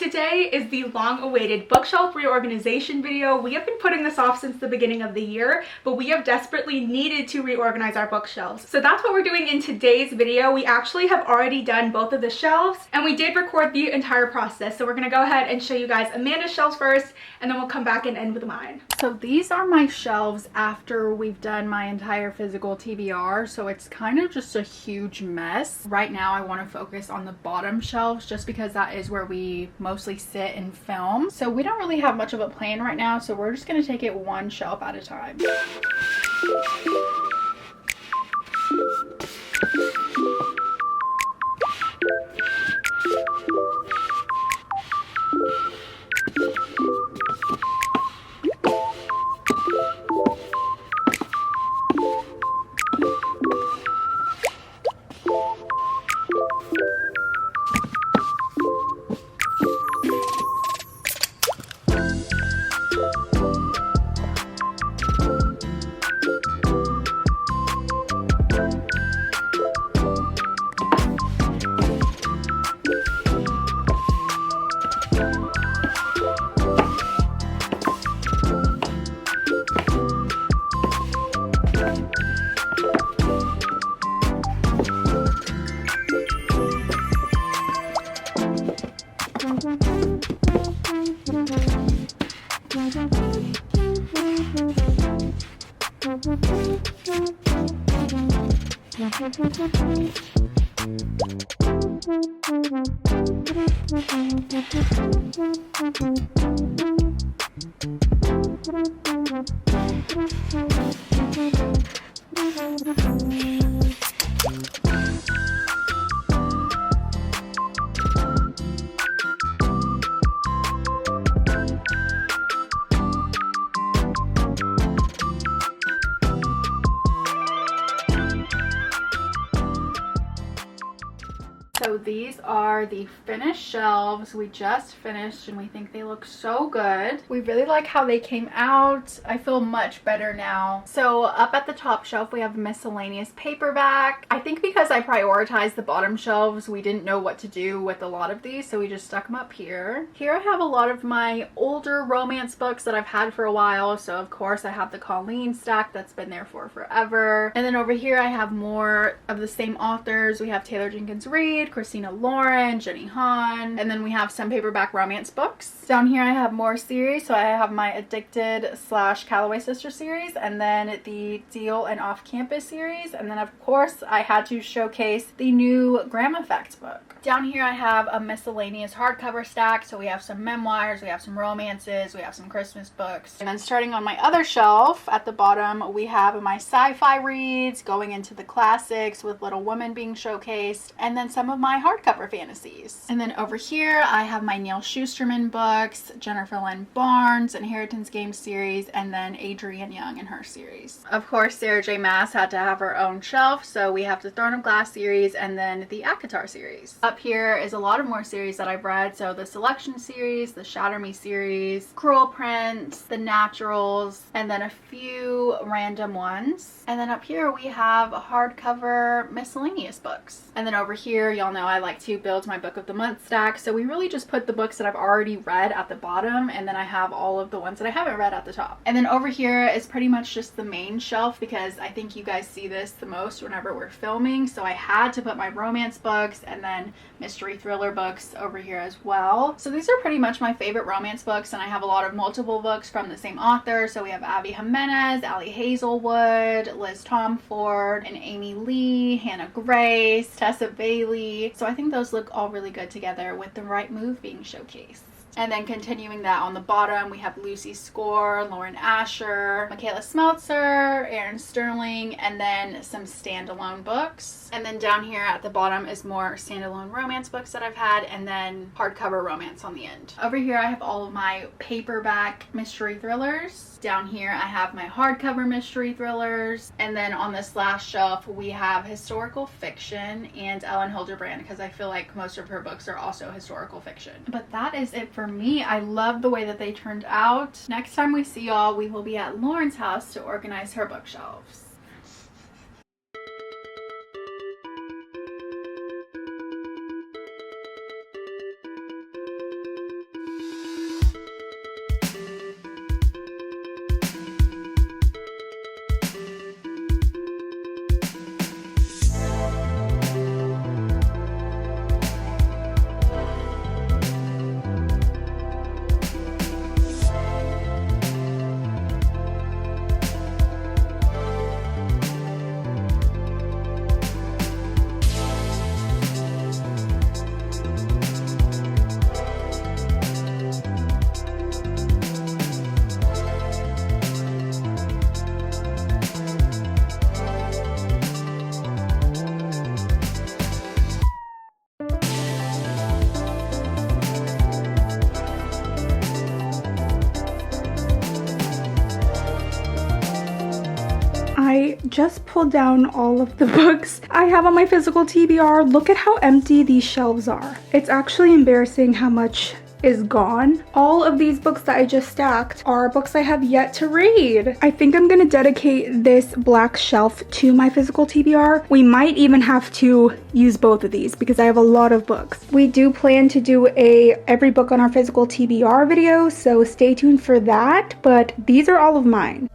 Today is the long-awaited bookshelf reorganization video. We have been putting this off since the beginning of the year, but we have desperately needed to reorganize our bookshelves. So that's what we're doing in today's video. We actually have already done both of the shelves, and we did record the entire process. So we're gonna go ahead and show you guys Amanda's shelves first, and then we'll come back and end with mine. So these are my shelves after we've done my entire physical TBR, so it's kind of just a huge mess. Right now I want to focus on the bottom shelves just because that is where we mostly sit and film. So we don't really have much of a plan right now, so we're just going to take it one shelf at a time. So these are the finished shelves. We just finished and we think they look so good. We really like how they came out. I feel much better now. So up at the top shelf we have miscellaneous paperback. I think because I prioritized the bottom shelves, we didn't know what to do with a lot of these, so we just stuck them up here. Here I have a lot of my older romance books that I've had for a while. So of course I have the Colleen stack that's been there for forever. And then over here I have more of the same authors. We have Taylor Jenkins Reid, Christina Lauren, Jenny Han, and then we have some paperback romance books. Down here I have more series, so I have my Addicted / Calloway Sister series, and then the Deal and Off Campus series, and then of course I had to showcase the new Graham Effect book. Down here I have a miscellaneous hardcover stack, so we have some memoirs, we have some romances, we have some Christmas books. And then starting on my other shelf at the bottom, we have my sci-fi reads going into the classics with Little Women being showcased, and then some of my hardcover fantasies. And then over here I have my Neil Shusterman books, Jennifer Lynn Barnes Inheritance Game series, and then Adrienne Young and her series. Of course Sarah J Maas had to have her own shelf, so we have the Throne of Glass series and then the ACOTAR series. Up here is a lot of more series that I've read, so the Selection series, the Shatter Me series, Cruel Prince, The Naturals, and then a few random ones. And then up here we have hardcover miscellaneous books. And then over here, y'all know I like to build my book of the month stack, so we really just put the books that I've already read at the bottom, and then I have all of the ones that I haven't read at the top. And then over here is pretty much just the main shelf because I think you guys see this the most whenever we're filming, so I had to put my romance books and then mystery thriller books over here as well. So these are pretty much my favorite romance books, and I have a lot of multiple books from the same author. So we have Abby Jimenez, Ali Hazelwood, Liz Tomford, and Amy Lee, Hannah Grace, Tessa Bailey. So I think those look all really good together with The Right Move being showcased. And then continuing that on the bottom, we have Lucy Score, Lauren Asher, Michaela Smeltzer, Erin Sterling, and then some standalone books. And then down here at the bottom is more standalone romance books that I've had, and then hardcover romance on the end. Over here I have all of my paperback mystery thrillers. Down here I have my hardcover mystery thrillers. And then on this last shelf we have historical fiction and Ellen Hildebrand, because I feel like most of her books are also historical fiction. But that is it for me. I love the way that they turned out. Next time we see y'all, we will be at Lauren's house to organize her bookshelves. just pulled down all of the books I have on my physical TBR. Look at how empty these shelves are. It's actually embarrassing how much is gone. All of these books that I just stacked are books I have yet to read. I think I'm gonna dedicate this black shelf to my physical TBR. We might even have to use both of these because I have a lot of books. We do plan to do a every book on our physical TBR video, so stay tuned for that, but these are all of mine.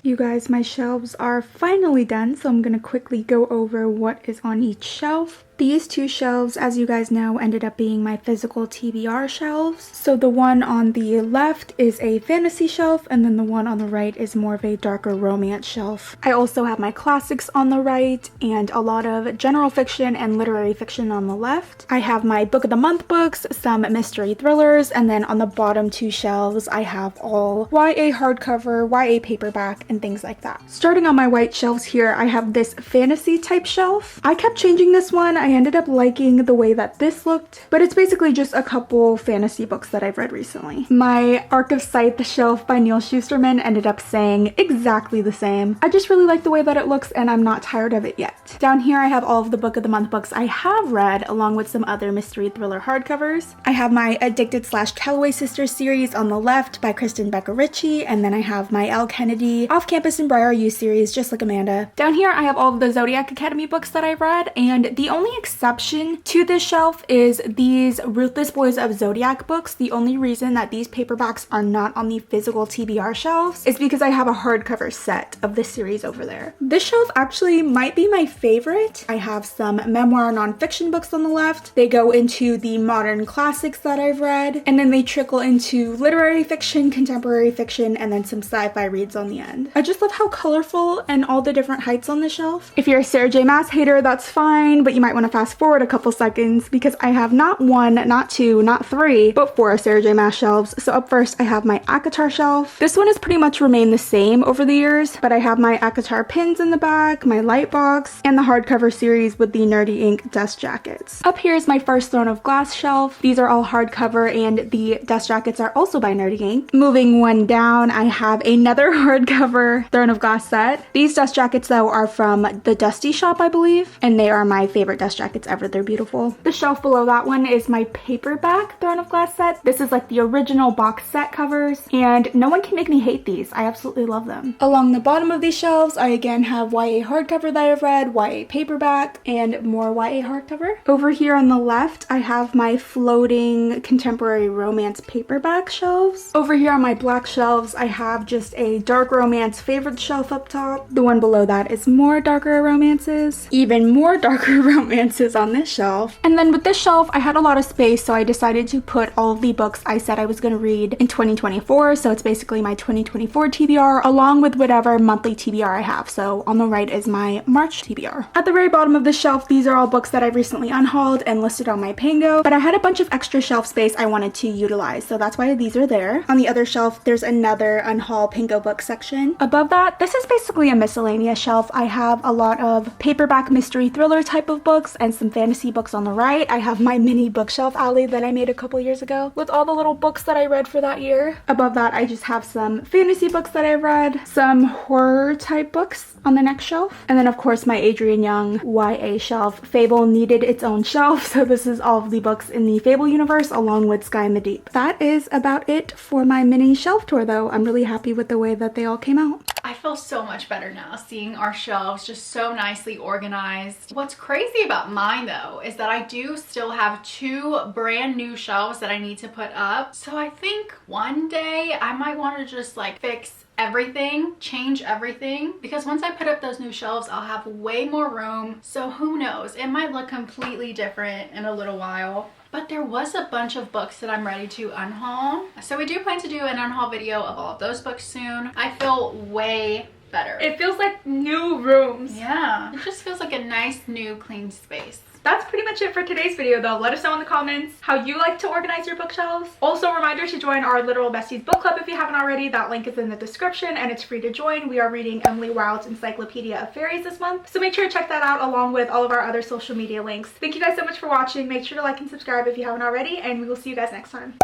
You guys, my shelves are finally done, so I'm gonna quickly go over what is on each shelf. These two shelves, as you guys know, ended up being my physical TBR shelves. So the one on the left is a fantasy shelf, and then the one on the right is more of a darker romance shelf. I also have my classics on the right and a lot of general fiction and literary fiction on the left. I have my book of the month books, some mystery thrillers, and then on the bottom two shelves I have all YA hardcover, YA paperback, and things like that. Starting on my white shelves here, I have this fantasy type shelf. I kept changing this one. I ended up liking the way that this looked, but it's basically just a couple fantasy books that I've read recently. My Arc of Sight, the shelf by Neil Shusterman, ended up saying exactly the same. I just really like the way that it looks and I'm not tired of it yet. Down here I have all of the book of the month books I have read, along with some other mystery thriller hardcovers. I have my Addicted / Calloway Sisters series on the left by Kristen Becker Ritchie, and then I have my Al Kennedy Off Campus and Briar U series, just like Amanda. Down here I have all of the Zodiac Academy books that I've read, and the only exception to this shelf is these Ruthless Boys of Zodiac books. The only reason that these paperbacks are not on the physical TBR shelves is because I have a hardcover set of this series over there. This shelf actually might be my favorite. I have some memoir nonfiction books on the left. They go into the modern classics that I've read, and then they trickle into literary fiction, contemporary fiction, and then some sci-fi reads on the end. I just love how colorful and all the different heights on the shelf. If you're a Sarah J Maas hater, that's fine, but you might want to fast forward a couple seconds because I have not one, not two, not three, but four Sarah J Maas shelves. So up first I have my ACOTAR shelf. This one has pretty much remained the same over the years, but I have my ACOTAR pins in the back, my light box, and the hardcover series with the Nerdy Ink dust jackets. Up here is my first Throne of Glass shelf. These are all hardcover and the dust jackets are also by Nerdy Ink. Moving one down, I have another hardcover Throne of Glass set. These dust jackets though are from the Dusty shop, I believe, and they are my favorite dust jackets ever. They're beautiful. The shelf below that one is my paperback Throne of Glass set. This is like the original box set covers, and no one can make me hate these. I absolutely love them. Along the bottom of these shelves, I again have YA hardcover that I've read, YA paperback, and more YA hardcover. Over here on the left, I have my floating contemporary romance paperback shelves. Over here on my black shelves, I have just a dark romance favorite shelf up top. The one below that is more darker romances, even more darker romances on this shelf. And then with this shelf, I had a lot of space, so I decided to put all of the books I said I was going to read in 2024. So it's basically my 2024 TBR along with whatever monthly TBR I have. So on the right is my March TBR. At the very bottom of the shelf, these are all books that I've recently unhauled and listed on my Pango, but I had a bunch of extra shelf space I wanted to utilize, so that's why these are there. On the other shelf, there's another unhaul Pango book section. Above that, this is basically a miscellaneous shelf. I have a lot of paperback mystery thriller type of books and some fantasy books on the right. I have my mini bookshelf alley that I made a couple years ago with all the little books that I read for that year. Above that, I just have some fantasy books that I read, some horror type books on the next shelf, and then of course my Adrienne Young YA shelf. Fable needed its own shelf, so this is all of the books in the Fable universe along with Sky in the Deep. That is about it for my mini shelf tour though. I'm really happy with the way that they all came out. I feel so much better now seeing our shelves just so nicely organized. What's crazy about mine though is that I do still have 2 brand new shelves that I need to put up. So I think one day I might want to just like fix everything, change everything, because once I put up those new shelves I'll have way more room. So who knows, it might look completely different in a little while. But there was a bunch of books that I'm ready to unhaul. So we do plan to do an unhaul video of all of those books soon. I feel way better. It feels like new rooms. Yeah, it just feels like a nice new clean space. That's pretty much it for today's video though. Let us know in the comments how you like to organize your bookshelves. Also, a reminder to join our Literal Besties book club if you haven't already. That link is in the description and it's free to join. We are reading Emily Wilde's Encyclopedia of Fairies this month, so make sure to check that out along with all of our other social media links. Thank you guys so much for watching. Make sure to like and subscribe if you haven't already, and we will see you guys next time.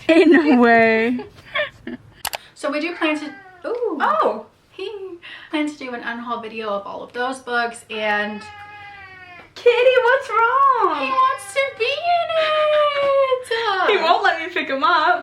In a way. So we do plan to plan to do an unhaul video of all of those books, and Kitty, what's wrong? he wants to be in it. He won't let me pick him up.